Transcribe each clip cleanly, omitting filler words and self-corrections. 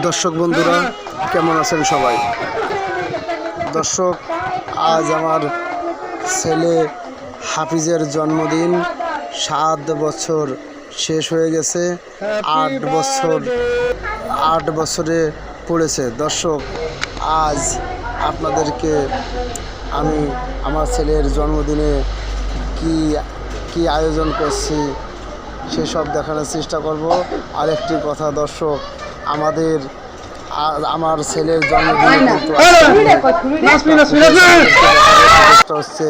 দর্শক বন্ধুরা কেমন আছেন সবাই? দর্শক, আজ আমার ছেলে হাফিজের জন্মদিন। 7 বছর শেষ হয়ে গেছে, 8 বছরে পড়েছে। দর্শক, আজ আপনাদেরকে আমি আমার ছেলের জন্মদিনে কি আয়োজন করছি সেসব দেখানোর চেষ্টা করব। আরেকটি কথা দর্শক, আমার ছেলের জন্মদিনে হচ্ছে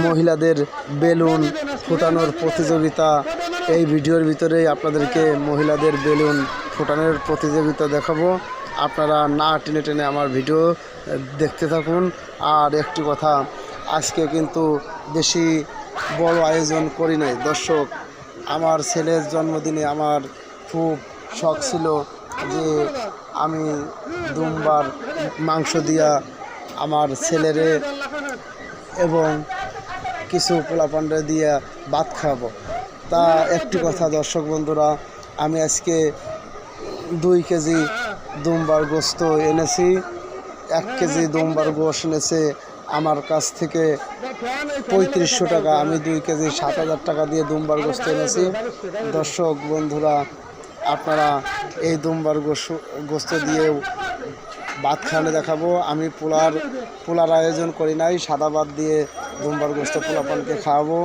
মহিলাদের বেলুন ফুটানোর প্রতিযোগিতা। এই ভিডিওর ভিতরেই আপনাদেরকে মহিলাদের বেলুন ফুটানোর প্রতিযোগিতা দেখাবো। আপনারা না টেনে টেনে আমার ভিডিও দেখতে থাকুন। আর একটি কথা, আজকে কিন্তু বেশি বড় আয়োজন করি নাই দর্শক। আমার ছেলের জন্মদিনে আমার খুব শখ ছিল যে আমি দুমবার মাংস দিয়া আমার ছেলেরে এবং কিছু পোলাপান্ডা দিয়ে ভাত খাবো। তা একটি কথা দর্শক বন্ধুরা, আমি আজকে 2 কেজি দুমবার গোস্ত এনেছি। 1 কেজি দুমবার গোস্ত এনেছে আমার কাছ থেকে 3500 টাকা। আমি 2 কেজি 7000 টাকা দিয়ে দুমবার গোস্ত এনেছি। দর্শক বন্ধুরা, আপনারা এই দুমবার গোস্ত দিয়েও ভাত খাওয়ানো দেখাবো। আমি পোলার আয়োজন করি নাই, সাদা ভাত দিয়ে দুমবার গোস্ত পোলাপানকে খাওয়াবো।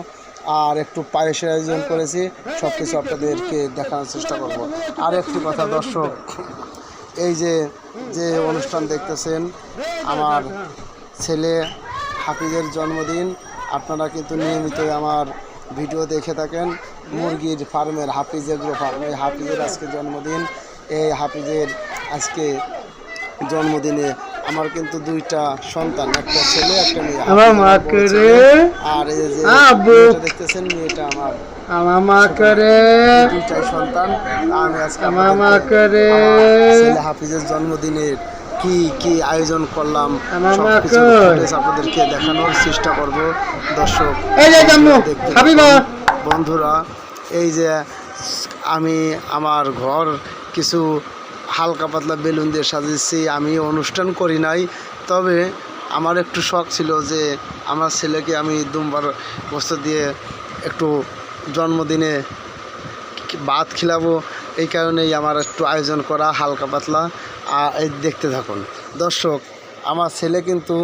আর একটু পায়েসের আয়োজন করেছি। সব কিছু আপনাদেরকে দেখানোর চেষ্টা করব। আর একটি কথা দর্শক, এই যে অনুষ্ঠান দেখতেছেন আমার ছেলে হাফিজের জন্মদিন। আপনারা কিন্তু নিয়মিতই আমার ভিডিও দেখে থাকেন। মুরগির ফার্মের হাফিজ এগ্রো ফার্ম, এই হাফিজের আজকে জন্মদিন। এই হাফিজের আজকে জন্মদিনে আমার কিন্তু 2টা সন্তান, একটা ছেলে একটা মেয়ে। আর এই যে দেখতেছেন মেয়েটা আমার 2টাই সন্তান। আমি আজকে ছেলে হাফিজের জন্মদিনের কি আয়োজন করলাম সবকিছু আপনাদেরকে দেখানোর চেষ্টা করব। দর্শক বন্ধুরা, এই যে আমি আমার ঘর কিছু হালকা পাতলা বেলুন দিয়ে সাজিয়েছি। আমি অনুষ্ঠান করি নাই, তবে আমার একটু শখ ছিল যে আমার ছেলেকে আমি দুমবার গোস্ত দিয়ে একটু জন্মদিনে ভাত খিলাবো। এই কারণেই আমার একটু আয়োজন করা হালকা পাতলা। আর এই দেখতে থাকুন দর্শক, আমার ছেলে কিন্তু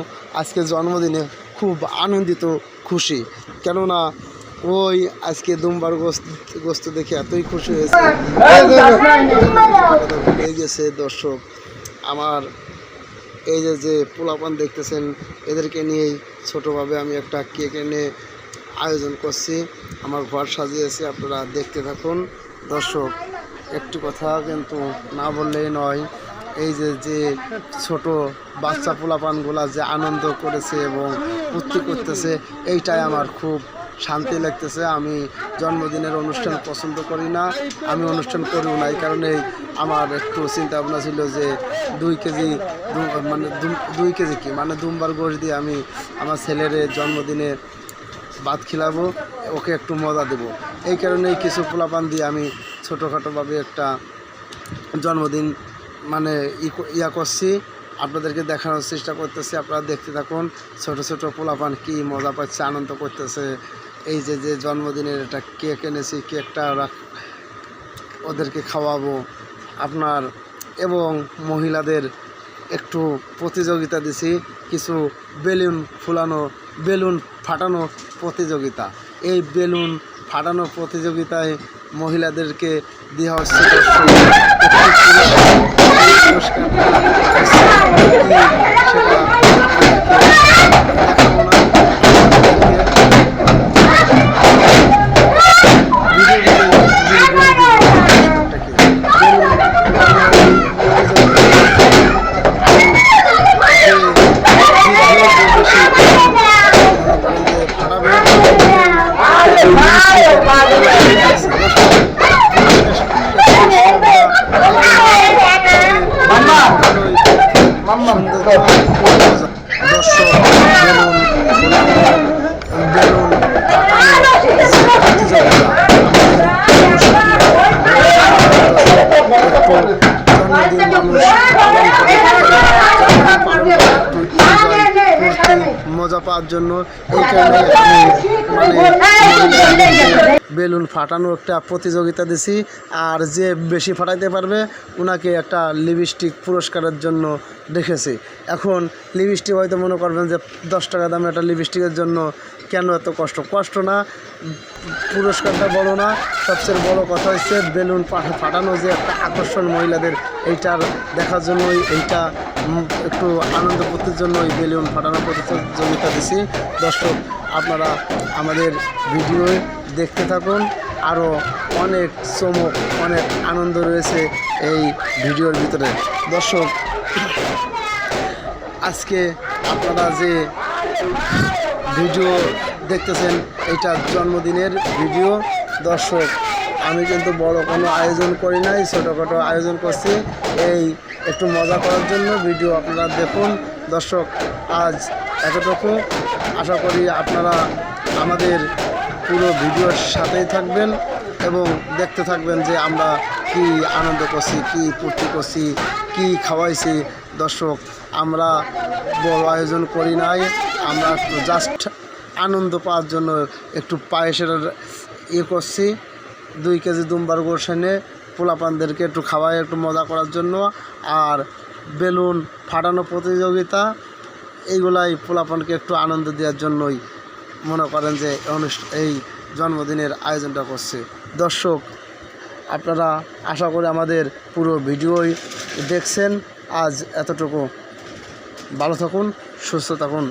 আজকে জন্মদিনে খুব আনন্দিত খুশি, কেননা ওই আজকে দুমবার গোস্ত দেখে এতই খুশি হয়েছে ভুলে গেছে। দর্শক, আমার এই যে পোলাপান দেখতেছেন, এদেরকে নিয়েই ছোটোভাবে আমি একটা কেক এনে আয়োজন করছি। আমার ঘর সাজিয়েছি, আপনারা দেখতে থাকুন। দর্শক, একটি কথা কিন্তু না বললেই নয়, এই যে ছোট বাচ্চা পোলাপানগুলা যে আনন্দ করেছে এবং ফুর্তি করতেছে, এইটাই আমার খুব শান্তি লাগতেছে। আমি জন্মদিনের অনুষ্ঠান পছন্দ করি না, আমি অনুষ্ঠান করিও না। এই কারণে আমার একটু চিন্তা ভাবনা ছিল যে 2 কেজি দুমবার গোশ দিয়ে আমি আমার ছেলের জন্মদিনে ভাত খিলাবো, ওকে একটু মজা দেব। এই কারণেই কিছু পোলাপান দিয়ে আমি ছোটোখাটোভাবে একটা জন্মদিন করছি। আপনাদেরকে দেখানোর চেষ্টা করতেছি, আপনারা দেখতে থাকুন। ছোট পোলাপান কি মজা পাচ্ছে, আনন্দ করতেছে। এই যে জন্মদিনের একটা কেক এনেছি, কেকটা ওদেরকে খাওয়াবো আপনার। এবং মহিলাদের একটু প্রতিযোগিতা দিছি, কিছু বেলুন ফাটানো প্রতিযোগিতা। এই বেলুন ফাটানো প্রতিযোগিতায় মহিলাদেরকে দেওয়া হচ্ছে পাওয়ার জন্য এই কারণে আমি মানে বেলুন ফাটানো একটা প্রতিযোগিতা দিছি। আর যে বেশি ফাটাইতে পারবে ওনাকে একটা লিপস্টিক পুরস্কারের জন্য রেখেছি। এখন লিপস্টিক হয়তো মনে করবেন যে 10 টাকা দামে একটা লিপস্টিকের জন্য কেন এত কষ্ট না, পুরস্কারটা বড় না, সবচেয়ে বড় কথা হচ্ছে বেলুন ফাটানো যে একটা আকর্ষণ মহিলাদের, এইটার দেখার জন্যই এইটা একটু আনন্দ করতের জন্য এই বেলুন ফাটানো প্রতিযোগিতা দিছি। দর্শক আপনারা আমাদের ভিডিও দেখতে থাকুন, আরও অনেক চমক অনেক আনন্দ রয়েছে এই ভিডিওর ভিতরে। দর্শক আজকে আপনারা যে ভিডিও দেখতেছেন এটা জন্মদিনের ভিডিও। দর্শক আমি কিন্তু বড় কোনো আয়োজন করি নাই, ছোটোখাটো আয়োজন করছি এই একটু মজা করার জন্য। ভিডিও আপনারা দেখুন। দর্শক আজ এতটুকু, আশা করি আপনারা আমাদের পুরো ভিডিওর সাথেই থাকবেন এবং দেখতে থাকবেন যে আমরা কি আনন্দ করছি, কি ফুর্তি করছি, কি খাওয়াইছি। দর্শক আমরা বড় আয়োজন করি নাই, আমরা জাস্ট আনন্দ পাওয়ার জন্য একটু পায়েসের করছি। 2 কেজি দুম্বার গোশানে পোলাপানদেরকে একটু খাওয়াই একটু মজা করার জন্য। আর বেলুন ফাটানো প্রতিযোগিতা এইগুলাই পোলাপানকে একটু আনন্দ দেওয়ার জন্যই মনে করেন যে এই জন্মদিনের আয়োজনটা করছে। দর্শক আপনারা আশা করি আমাদের পুরো ভিডিওই দেখছেন। আজ এতটুকু, ভালো থাকুন, সুস্থ থাকুন।